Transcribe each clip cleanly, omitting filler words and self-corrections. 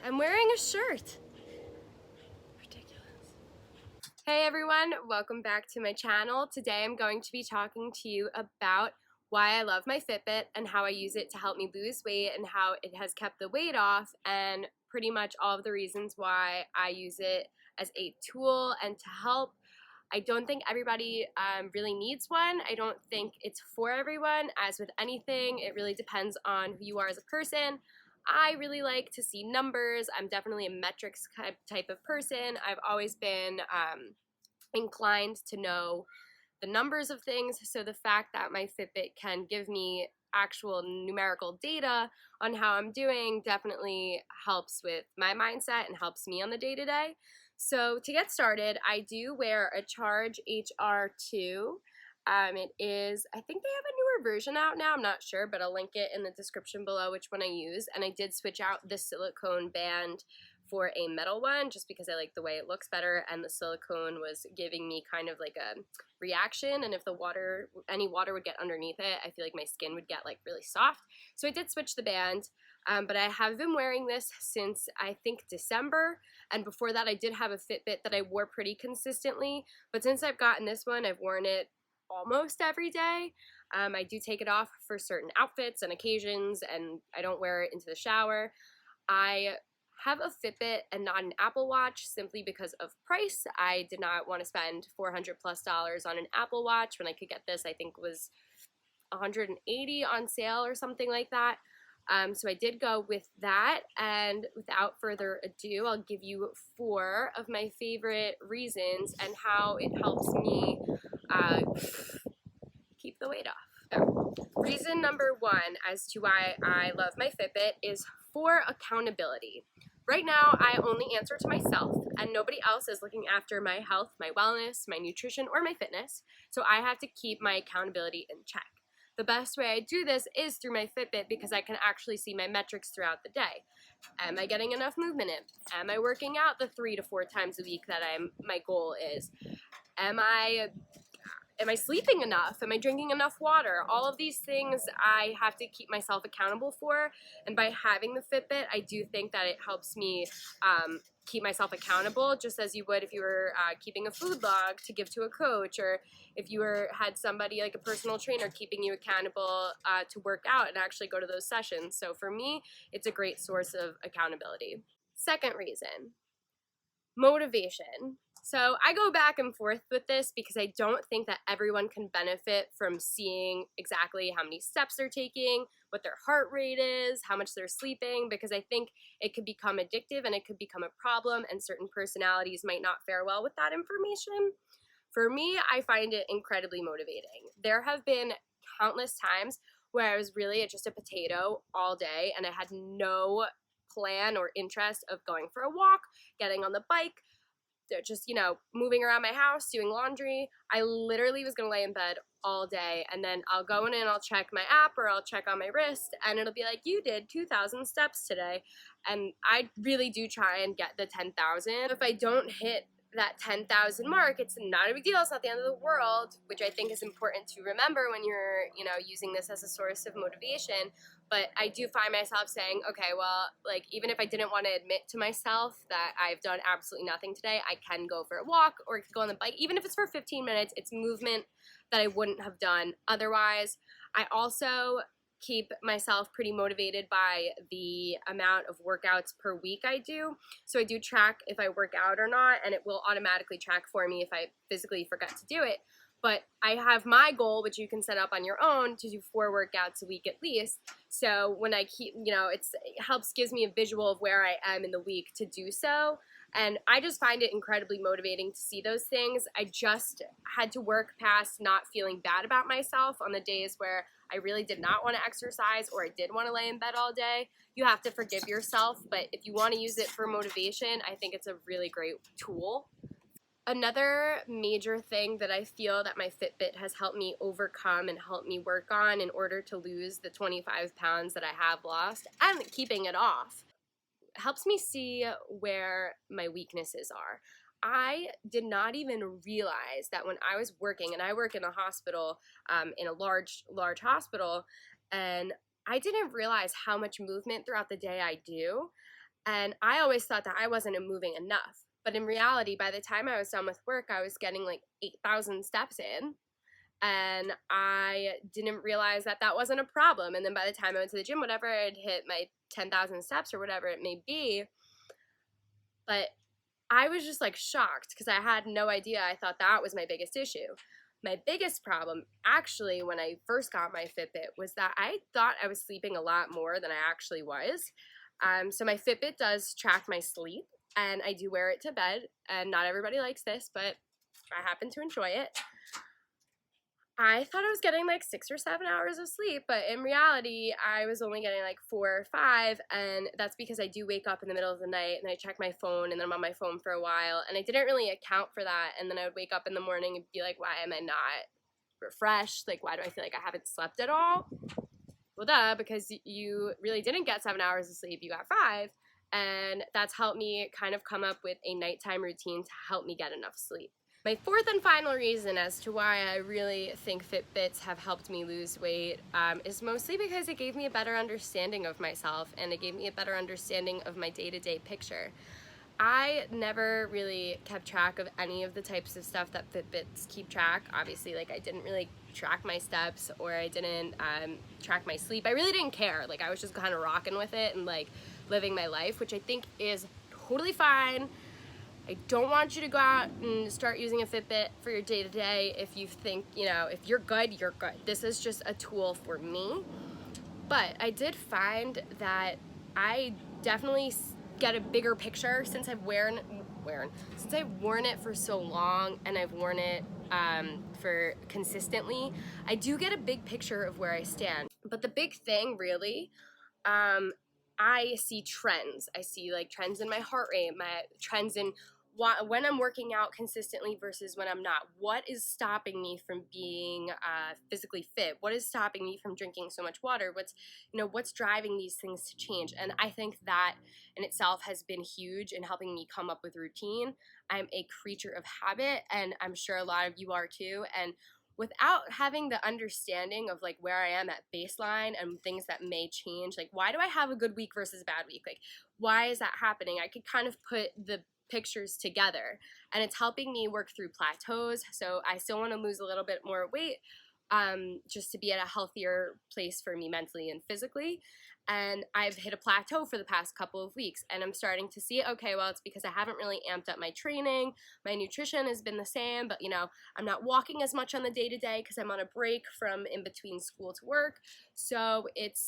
I'm wearing a shirt. Ridiculous. Hey everyone, welcome back to my channel. Today I'm going to be talking to you about why I love my Fitbit and how I use it to help me lose weight and how it has kept the weight off, and pretty much all of the reasons why I use it as a tool and to help. I don't think everybody really needs one. I don't think it's for everyone. As with anything, it really depends on who you are as a person. I really like to see numbers. I'm definitely a metrics type of person. I've always been inclined to know the numbers of things, so the fact that my Fitbit can give me actual numerical data on how I'm doing definitely helps with my mindset and helps me on the day-to-day. So to get started, I do wear a Charge HR2. It is, I think they have a newer version out now, I'm not sure, but I'll link it in the description below which one I use. And I did switch out the silicone band for a metal one just because I like the way it looks better, and the silicone was giving me kind of like a reaction, and if any water would get underneath it, I feel like my skin would get like really soft. So I did switch the band, but I have been wearing this since I think December, and before that I did have a Fitbit that I wore pretty consistently, but since I've gotten this one, I've worn it almost every day. I do take it off for certain outfits and occasions, and I don't wear it into the shower. I have a Fitbit and not an Apple Watch simply because of price. I did not want to spend $400+ on an Apple Watch when I could get this, I think was $180 on sale or something like that. So I did go with that, and without further ado, I'll give you 4 of my favorite reasons and how it helps me keep the weight off. So, reason number 1 as to why I love my Fitbit is for accountability. Right now, I only answer to myself, and nobody else is looking after my health, my wellness, my nutrition, or my fitness, so I have to keep my accountability in check. The best way I do this is through my Fitbit because I can actually see my metrics throughout the day. Am I getting enough movement in? Am I working out the 3 to 4 times a week that my goal is? Am I sleeping enough? Am I drinking enough water? All of these things I have to keep myself accountable for, and by having the Fitbit, I do think that it helps me keep myself accountable, just as you would if you were keeping a food log to give to a coach, or if you had somebody like a personal trainer keeping you accountable to work out and actually go to those sessions. So for me, it's a great source of accountability. Second reason, motivation. So I go back and forth with this because I don't think that everyone can benefit from seeing exactly how many steps they're taking, what their heart rate is, how much they're sleeping, because I think it could become addictive and it could become a problem, and certain personalities might not fare well with that information. For me, I find it incredibly motivating. There have been countless times where I was really just a potato all day and I had no plan or interest of going for a walk, getting on the bike, just, moving around my house, doing laundry. I literally was going to lay in bed all day, and then I'll go in and I'll check my app or I'll check on my wrist, and it'll be like, you did 2,000 steps today. And I really do try and get the 10,000. If I don't hit that 10,000 mark, it's not a big deal. It's not the end of the world, which I think is important to remember when you're, using this as a source of motivation. But I do find myself saying, okay, well, like, even if I didn't want to admit to myself that I've done absolutely nothing today, I can go for a walk or go on the bike. Even if it's for 15 minutes, it's movement that I wouldn't have done otherwise. I also keep myself pretty motivated by the amount of workouts per week I do. So I do track if I work out or not, and it will automatically track for me if I physically forget to do it. But I have my goal, which you can set up on your own, to do 4 workouts a week at least. So when I keep, it gives me a visual of where I am in the week to do so. And I just find it incredibly motivating to see those things. I just had to work past not feeling bad about myself on the days where I really did not want to exercise or I did want to lay in bed all day. You have to forgive yourself, but if you want to use it for motivation, I think it's a really great tool. Another major thing that I feel that my Fitbit has helped me overcome and helped me work on in order to lose the 25 pounds that I have lost and keeping it off helps me see where my weaknesses are. I did not even realize that when I was working, and I work in a hospital, in a large hospital, and I didn't realize how much movement throughout the day I do. And I always thought that I wasn't moving enough. But in reality, by the time I was done with work, I was getting like 8,000 steps in. And I didn't realize that that wasn't a problem. And then by the time I went to the gym, whatever, I'd hit my 10,000 steps or whatever it may be. But I was just like shocked because I had no idea. I thought that was my biggest issue. My biggest problem, actually, when I first got my Fitbit, was that I thought I was sleeping a lot more than I actually was. So my Fitbit does track my sleep, and I do wear it to bed, and not everybody likes this, but I happen to enjoy it. I thought I was getting like 6 or 7 hours of sleep, but in reality, I was only getting like 4 or 5, and that's because I do wake up in the middle of the night, and I check my phone, and then I'm on my phone for a while, and I didn't really account for that, and then I would wake up in the morning and be like, why am I not refreshed? Like, why do I feel like I haven't slept at all? Well, duh, because you really didn't get 7 hours of sleep, you got 5, and that's helped me kind of come up with a nighttime routine to help me get enough sleep. My fourth and final reason as to why I really think Fitbits have helped me lose weight is mostly because it gave me a better understanding of myself, and it gave me a better understanding of my day-to-day picture. I never really kept track of any of the types of stuff that Fitbits keep track. Obviously, like I didn't really track my steps, or I didn't track my sleep. I really didn't care. Like I was just kind of rocking with it and like living my life, which I think is totally fine. I don't want you to go out and start using a Fitbit for your day-to-day if you think, if you're good, you're good. This is just a tool for me. But I did find that I definitely get a bigger picture since I've worn it for so long, and I've worn it for consistently. I do get a big picture of where I stand. But the big thing really, I see trends. I see like trends in my heart rate, my trends in when I'm working out consistently versus when I'm not. What is stopping me from being physically fit? What is stopping me from drinking so much water? What's driving these things to change? And I think that in itself has been huge in helping me come up with routine. I'm a creature of habit, and I'm sure a lot of you are too. And without having the understanding of like where I am at baseline and things that may change, like why do I have a good week versus a bad week? Like why is that happening? I could kind of put the pictures together, and it's helping me work through plateaus. So I still want to lose a little bit more weight, just to be at a healthier place for me mentally and physically. And I've hit a plateau for the past couple of weeks, and I'm starting to see, okay, well, it's because I haven't really amped up my training. My nutrition has been the same, but I'm not walking as much on the day-to-day because I'm on a break from in between school to work. So it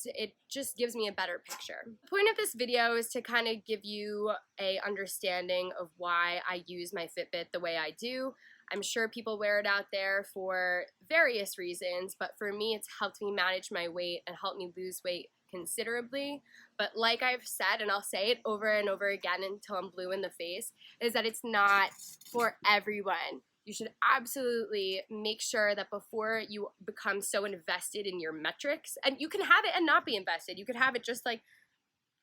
just gives me a better picture. The point of this video is to kind of give you a understanding of why I use my Fitbit the way I do. I'm sure people wear it out there for various reasons, but for me, it's helped me manage my weight and helped me lose weight considerably. But like I've said, and I'll say it over and over again until I'm blue in the face, is that it's not for everyone. You should absolutely make sure that before you become so invested in your metrics, and you can have it and not be invested. You could have it just like,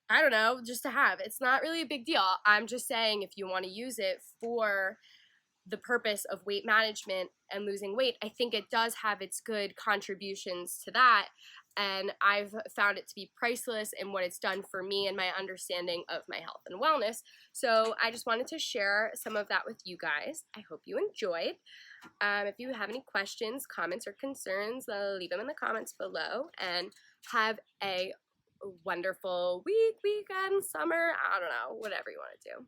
I don't know, just to have. It's not really a big deal. I'm just saying if you want to use it for the purpose of weight management and losing weight, I think it does have its good contributions to that. And I've found it to be priceless in what it's done for me and my understanding of my health and wellness. So I just wanted to share some of that with you guys. I hope you enjoyed. If you have any questions, comments, or concerns, leave them in the comments below. And have a wonderful week, weekend, summer, I don't know, whatever you want to do.